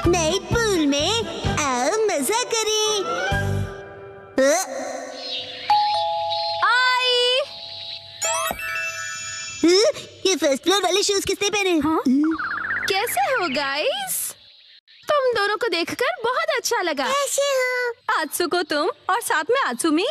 Night pool में आओ मजा करें। आई। ये फर्स्ट फ्लोर वाले शूज किसने पहने? हाँ? कैसे हो गाइस? तुम दोनों को देखकर बहुत अच्छा लगा। कैसे हो? आत्सुको तुम और साथ में आत्सुमी।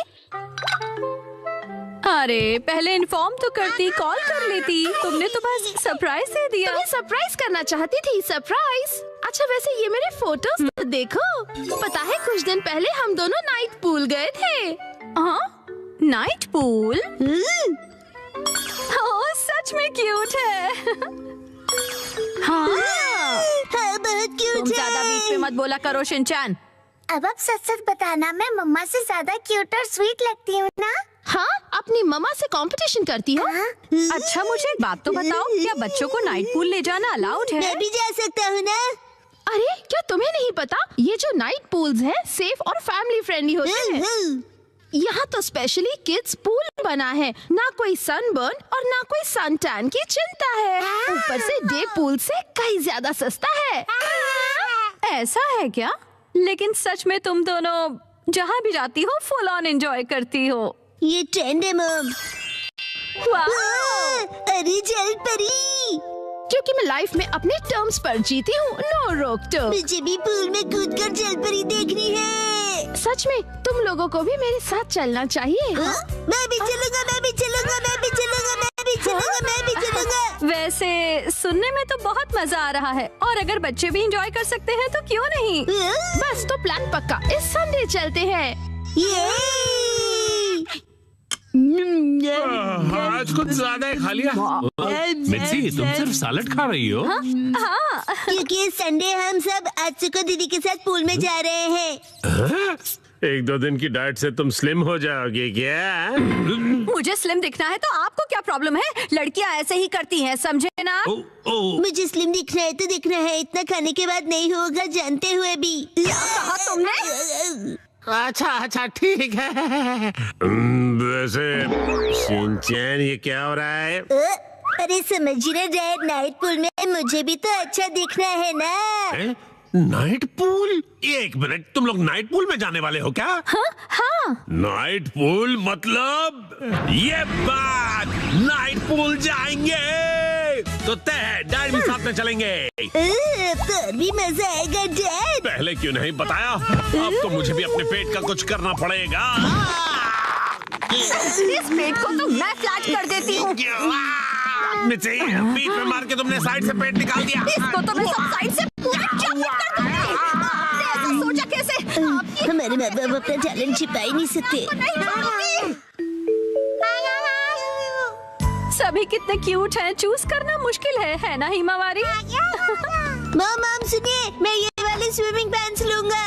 अरे पहले इन्फॉर्म तो करती, कॉल कर लेती। तुमने तो बस सरप्राइज दे दिया। तुम्हें सरप्राइज करना चाहती थी। सरप्राइज? अच्छा वैसे ये मेरे फोटोज तो देखो। पता है कुछ दिन पहले हम दोनों नाइट पूल गए थे। हाँ नाइट पूल? ओह सच में क्यूट है। हाँ बहुत क्यूट तुम ज्यादा बीच में मत बोला करो शिनचैन। अब आप सच सच बताना, मैं मम्मा से ज्यादा क्यूट और स्वीट लगती हूँ ना? हाँ अपनी मम्मा से कंपटीशन करती हो? अच्छा मुझे एक बात तो बताओ, क्या बच्चों को नाइट पूल ले जाना अलाउड है? मैं भी जा सकता हूँ ना? अरे क्या तुम्हें नहीं पता, ये जो नाइट पूल्स हैं सेफ और फैमिली फ्रेंडली होते हैं। यहाँ तो स्पेशली किड्स पूल बना है, ना कोई सनबर्न और ना कोई सन टैन की चिंता है। ऊपर से डे पूल से कहीं ज्यादा सस्ता है। ऐसा है क्या? लेकिन सच में तुम दोनों जहाँ भी जाती हो फुल ऑन एंजॉय करती हो। ये ट्रेंड है मॉम। अरे जल परी, क्योंकि मैं लाइफ में अपने टर्म्स पर जीती हूँ, नो रोक टोक। मुझे भी पूल में कूदकर जल परी देखनी है। सच में तुम लोगों को भी मेरे साथ चलना चाहिए। मैं भी चलूंगा, मैं भी चलूंगा, मैं भी चलूंगा, मैं भी चलूंगा, मैं भी चलूंगा। वैसे सुनने में तो बहुत मजा आ रहा है, और अगर बच्चे भी एंजॉय कर सकते हैं तो क्यों नहीं। बस तो प्लान पक्का, इस संडे चलते हैं। आज कुछ ज्यादा ही खा लिया। मिर्ची तुम सिर्फ सैलेड खा रही हो? हाँ। क्योंकि संडे हम सब आत्सुको दीदी के साथ पूल में जा रहे हैं। एक दो दिन की डाइट से तुम स्लिम हो जाओगे क्या? मुझे स्लिम दिखना है तो आपको क्या प्रॉब्लम है? लड़कियां ऐसे ही करती हैं, समझे ना? मुझे स्लिम दिखना है तो दिखना है, इतना खाने के बाद नहीं होगा जानते हुए भी। क्या कहा तुमने? अच्छा ठीक है। वैसे शिनचैन ये क्या हो रहा है? अरे समझिए ना डैड, नाइट पूल में मुझे भी तो अच्छा दिखना है ना। Night pool? एक मिनट, तुम लोग नाइट पूल में जाने वाले हो क्या? हाँ। नाइट पूल मतलब ये बात, नाइट पूल जाएंगे तो तय है, डैड भी साथ में चलेंगे। तो भी मजा आएगा डैड। पहले क्यों नहीं बताया? अब तो मुझे भी अपने पेट का कुछ करना पड़ेगा। इस पेट को तो मैं फ्लैट कर देती हूँ। बीच में मार के तुमने साइड से पेट निकाल दिया। इसको तो मैं सब साइड से पूरा चॉप कर दूंगी। आपने ऐसा सोचा कैसे? हमारे माँ बाप अपना टैलेंट छिपा ही नहीं सकते। सभी कितने क्यूट हैं, चूज करना मुश्किल है ना हिमावारी? मॉम सुनिए, मैं ये वाले स्विमिंग पैंट्स लूंगा।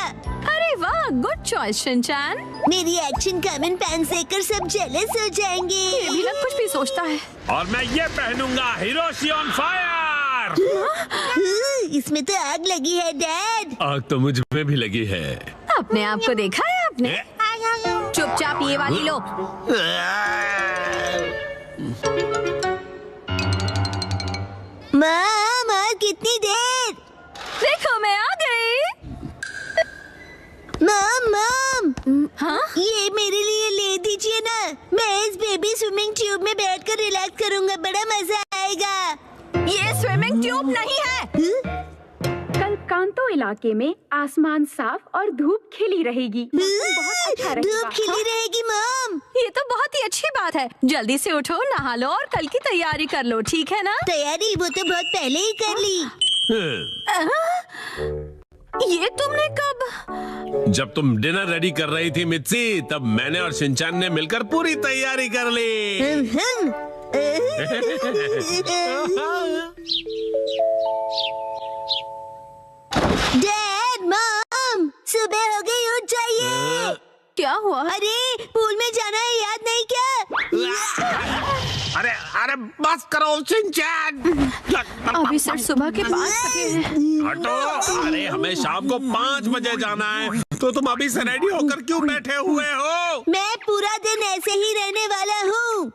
अरे वाह, गुड चॉइस शिनचैन। मेरी एक्शन कॉमन पैंट्स देखकर सब जेलस हो जाएंगे। ये भी ना कुछ भी सोचता है। और मैं ये पहनूंगा, हिरोशी ऑन फायर। इसमें तो आग लगी है डैड। आग तो मुझ में भी लगी है। अपने आप को देखा है आपने? चुपचाप ये वाली लो। माँ कितनी देर? देखो मैं आ गई। मॉम हाँ? ये मेरे लिए ले दीजिए ना, मैं इस बेबी स्विमिंग ट्यूब में बैठकर रिलैक्स करूंगा, बड़ा मजा आएगा। ये स्विमिंग ट्यूब नहीं है। कल कांतो इलाके में आसमान साफ और धूप खिली रहेगी। बहुत अच्छा रहेगा। धूप खिली रहेगी मॉम। ये तो बहुत ही अच्छी बात है। जल्दी से उठो, नहा लो और कल की तैयारी कर लो, ठीक है ना? तैयारी वो तो बहुत पहले ही कर ली। ये तुमने कब? जब तुम डिनर रेडी कर रही थी मित्सी, तब मैंने और शिनचैन ने मिलकर पूरी तैयारी कर ली। डैड मॉम सुबह हो गई, उठ जाइए। क्या हुआ? अरे पूल में जाना है, याद नहीं क्या? अरे बस करो शिनचैन। अभी सिर्फ सुबह के 5 बजे हैं। हटो। अरे हमें शाम को 5 बजे जाना है, तो तुम अभी से रेडी होकर क्यों बैठे हुए हो? मैं पूरा दिन ऐसे ही रहने वाला हूँ।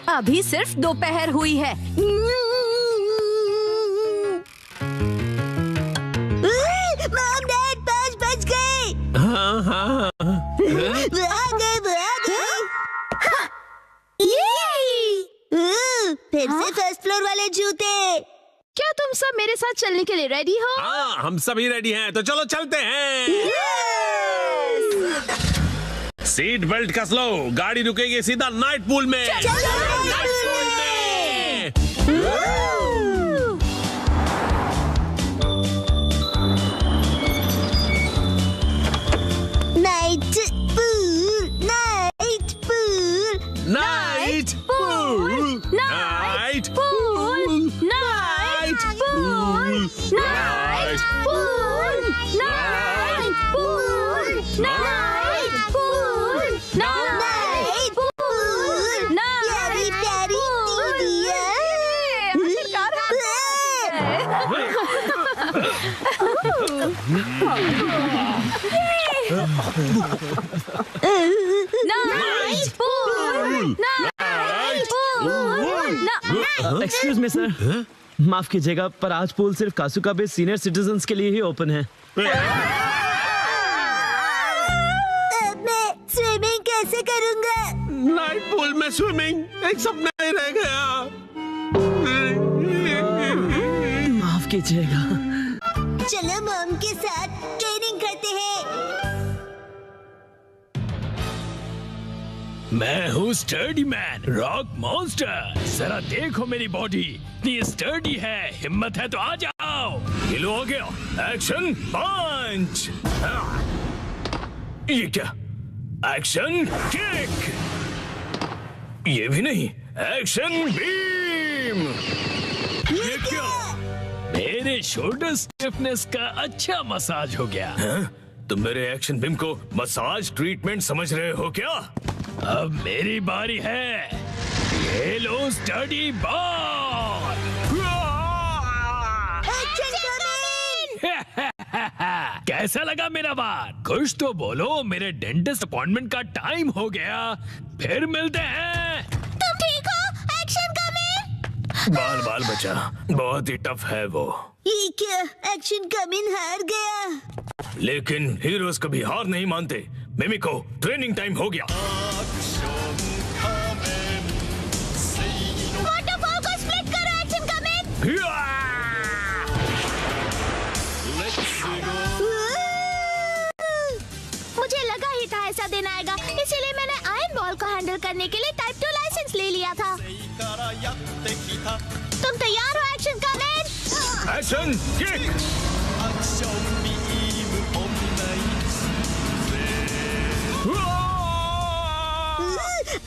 अभी सिर्फ दोपहर हुई है। मॉम डैड 5 बज गए। हाँ हाँ वो आ गए। फिर से फर्स्ट फ्लोर वाले जूते। क्या तुम सब मेरे साथ चलने के लिए रेडी हो? हाँ, हम सभी रेडी हैं, तो चलो चलते हैं। सीट बेल्ट कस लो, गाड़ी रुकेगी सीधा नाइट पूल में। नाइट पूल में। Night pool, night pool, night pool, night pool, night pool, night pool, night pool, night pool, night pool, प्यारी प्यारी night pool, night pool. Excuse me sir, माफ कीजिएगा पर आज पूल सिर्फ कासुकाबे सीनियर सिटीजन्स के लिए ही ओपन है। मैं स्विमिंग कैसे करूँगा? नाइट पूल में स्विमिंग एक सपना ही रह गया। माफ कीजिएगा। चलो मॉम के साथ ट्रेनिंग करते हैं। मैं हूँ स्टर्डी मैन, रॉक मॉन्स्टर। जरा देखो मेरी बॉडी इतनी स्टर्डी है, हिम्मत है तो आ जाओ। गिलो हो गया, एक्शन पंच। ये क्या? Action kick. ये भी नहीं, एक्शन बीम। ये क्या? मेरे शोल्डर स्टिफनेस का अच्छा मसाज हो गया। तुम मेरे एक्शन बीम को मसाज ट्रीटमेंट समझ रहे हो क्या? अब मेरी बारी है। ये लो स्टडी बॉल। कैसा लगा मेरा बात? कुछ तो बोलो, मेरे डेंटिस्ट अपॉइंटमेंट का टाइम हो गया। फिर मिलते हैं। तुम ठीक हो? Action coming. बाल बाल बचा, बहुत ही टफ है वो। ये क्या? एक्शन कमिंग हार गया। लेकिन हीरोज कभी हार नहीं मानते। मिमिको, ट्रेनिंग टाइम हो गया। वाटरफॉल को स्प्लिट करो, एक्शन कमिंग। मुझे लगा ही था ऐसा दिन आएगा, इसीलिए मैंने आयरन बॉल को हैंडल करने के लिए टाइप 2 लाइसेंस ले लिया था। तुम तैयार हो action coming? Action kick.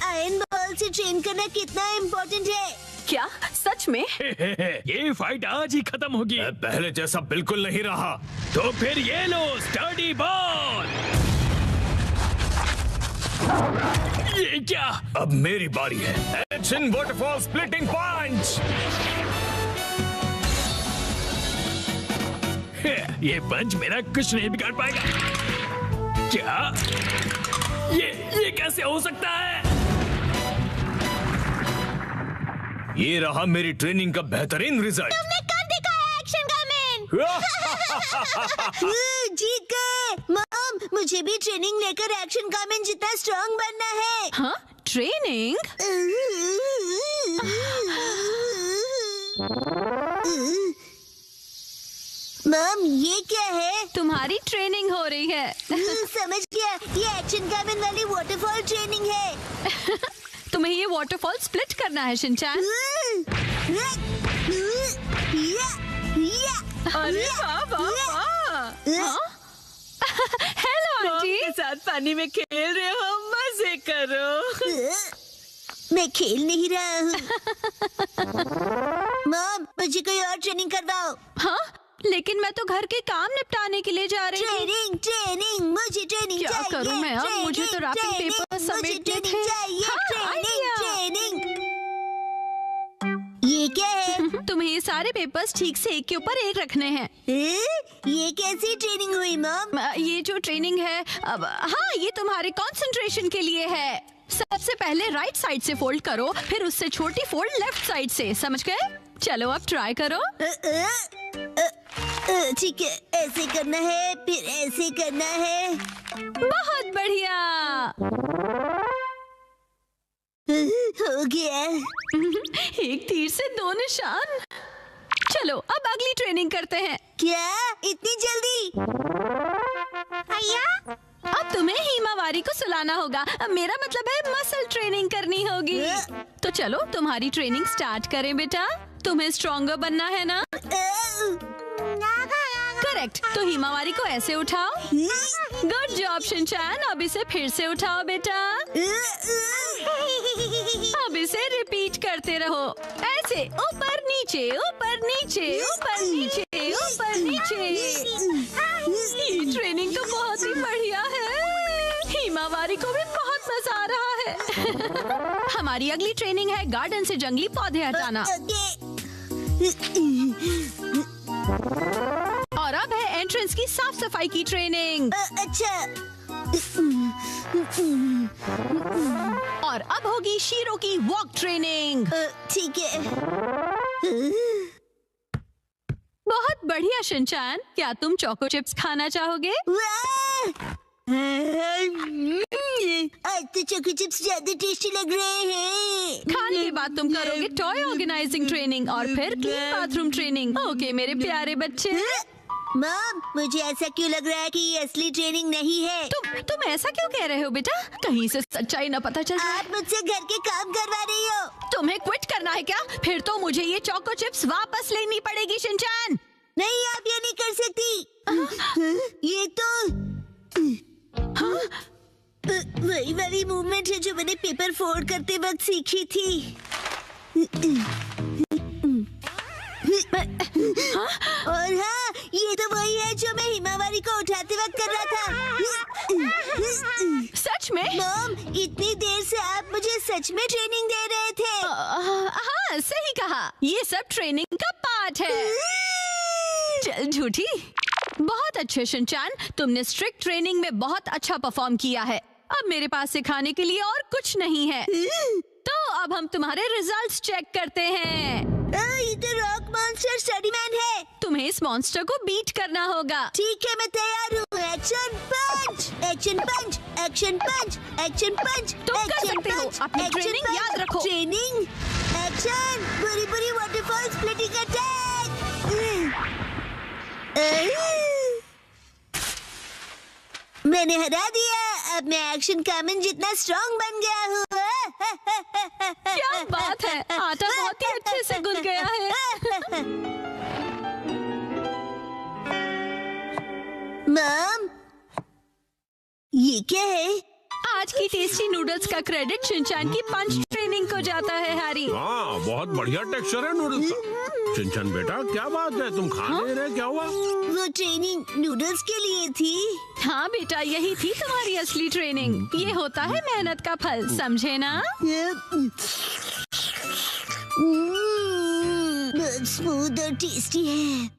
Iron ball से ट्रेन करना कितना इम्पोर्टेंट है। क्या सच में? ये फाइट आज ही खत्म होगी। पहले जैसा बिल्कुल नहीं रहा। तो फिर ये लो स्टडी बॉल। ये क्या? अब मेरी बारी है। एक्शन वाटरफॉल स्प्लिटिंग पंच। ये पंच मेरा कुछ नहीं बिगाड़ पाएगा। क्या? ये कैसे हो सकता है? ये रहा मेरी ट्रेनिंग का बेहतरीन रिजल्ट। तुमने कर दिखाया एक्शन कमिंग। जीत गए। मॉम, मुझे भी ट्रेनिंग लेकर एक्शन कमिंग जितना स्ट्रांग बनना है। हाँ, ट्रेनिंग? मॉम, ये क्या है? तुम्हारी ट्रेनिंग हो रही है। समझ गया, ये एक्शन कमिंग वाली वाटरफॉल ट्रेनिंग है। तुम्हें ये वाटरफॉल स्प्लिट करना है शिनचैन। अरे वाह वाह वाह। Hello aunty. के साथ पानी में खेल रहे हो, मजे करो। मैं खेल नहीं रहा हूँ। मॉम, मुझे कोई और ट्रेनिंग करवाओ। हाँ, लेकिन मैं तो घर के काम निपटाने के लिए जा रही हूँ। ट्रेनिंग, मुझे ट्रेनिंग क्या चाहिए। करूँ मैं अब? मुझे तो रैपिंग ट्रेनिंग, पेपर समेटने मुझे थे। चाहिए। हाँ, आइडिया। ट्रेनिंग। ये क्या है? तुम्हें ये सारे पेपर्स ठीक से एक के ऊपर एक रखने हैं। ये कैसी ट्रेनिंग हुई मॉम? ये जो ट्रेनिंग है, अब हाँ, ये तुम्हारे कंसंट्रेशन के लिए है। सबसे पहले राइट साइड से फोल्ड करो, फिर उससे छोटी फोल्ड लेफ्ट साइड से, समझ गए? चलो अब ट्राई करो। ठीक है, ऐसे करना है, फिर ऐसे करना है। बहुत बढ़िया। हो गया। एक तीर से 2 निशान। चलो अब अगली ट्रेनिंग करते हैं। क्या इतनी जल्दी? अब तुम्हें हिमावारी को सुलाना होगा। अब मेरा मतलब है मसल ट्रेनिंग करनी होगी। तो चलो तुम्हारी ट्रेनिंग स्टार्ट करें बेटा। तुम्हें स्ट्रॉन्गर बनना है ना? करेक्ट। तो हिमावारी को ऐसे उठाओ। Good job Shinchan. अब इसे फिर से उठाओ बेटा। अब इसे रिपीट करते रहो, ऐसे ऊपर नीचे ऊपर नीचे ऊपर नीचे ऊपर नीचे। ये ट्रेनिंग तो बहुत ही बढ़िया है। हिमावारी को भी बहुत मजा आ रहा है। हमारी अगली ट्रेनिंग है गार्डन से जंगली पौधे हटाना। और अब है एंट्रेंस की साफ सफाई की ट्रेनिंग। अच्छा। और अब होगी शीरो की वॉक ट्रेनिंग। ठीक है। बहुत बढ़िया शिनचैन। क्या तुम चोको चिप्स खाना चाहोगे? आज तो चोको चिप्स ज्यादा टेस्टी लग रहे हैं। खाने के बाद तुम करोगे टॉय ऑर्गेनाइजिंग ट्रेनिंग और फिर क्लीन बाथरूम ट्रेनिंग। ओके मेरे प्यारे बच्चे। मॉम, मुझे ऐसा क्यों लग रहा है कि ये असली ट्रेनिंग नहीं है? तुम ऐसा क्यों कह रहे हो बेटा? कहीं से सच्चाई न पता चल जाए। आप मुझसे घर के काम करवा रही हो। तुम्हें क्विट करना है क्या? फिर तो मुझे ये चोको चिप्स वापस लेनी पड़ेगी शिनचैन। नहीं, आप ये नहीं कर सकती। ये तो वही वाली मूवमेंट है जो मैंने पेपर फोल्ड करते वक्त सीखी थी। और हाँ, ये तो वही है जो मैं हिमावारी को उठाते वक्त कर रहा था। सच में? मॉम, इतनी देर से आप मुझे सच में ट्रेनिंग दे रहे थे। हाँ सही कहा। ये सब ट्रेनिंग का पार्ट है। चल झूठी। बहुत अच्छे शिनचैन, तुमने स्ट्रिक्ट ट्रेनिंग में बहुत अच्छा परफॉर्म किया है। अब मेरे पास सिखाने के लिए और कुछ नहीं है। तो अब हम तुम्हारे रिजल्ट्स चेक करते हैं। ये तो रॉक मॉन्स्टर स्टडीमैन है। तुम्हें इस मॉन्स्टर को बीट करना होगा। ठीक है, मैं तैयार हूँ। एक्शन पंच, एक्शन पंच, एक्शन पंच, एक्शन पंच। तुम कर सकते हो। अपनी ट्रेनिंग याद रखो। ट्रेनिंग, एक्शन, बुरी बुरी वाटरफॉल स्प्लिटिंग अटैक। मैंने हरा दिया। अब मैं एक्शन कामन जितना स्ट्रॉन्ग बन गया हूँ। क्या बात है, आटा बहुत ही अच्छे से गुल गया है। मॉम, ये क्या है? आज की टेस्टी नूडल्स का क्रेडिट शिनचैन की पंच ट्रेनिंग को जाता है हैरी। हाँ, बहुत बढ़िया टेक्सचर है नूडल्स का। शिनचैन बेटा, क्या बात है, तुम खा नहीं रहे? क्या हुआ? वो ट्रेनिंग नूडल्स के लिए थी। हाँ बेटा, यही थी तुम्हारी असली ट्रेनिंग। ये होता है मेहनत का फल, समझे ना? बहुत स्मूथ और टेस्टी है।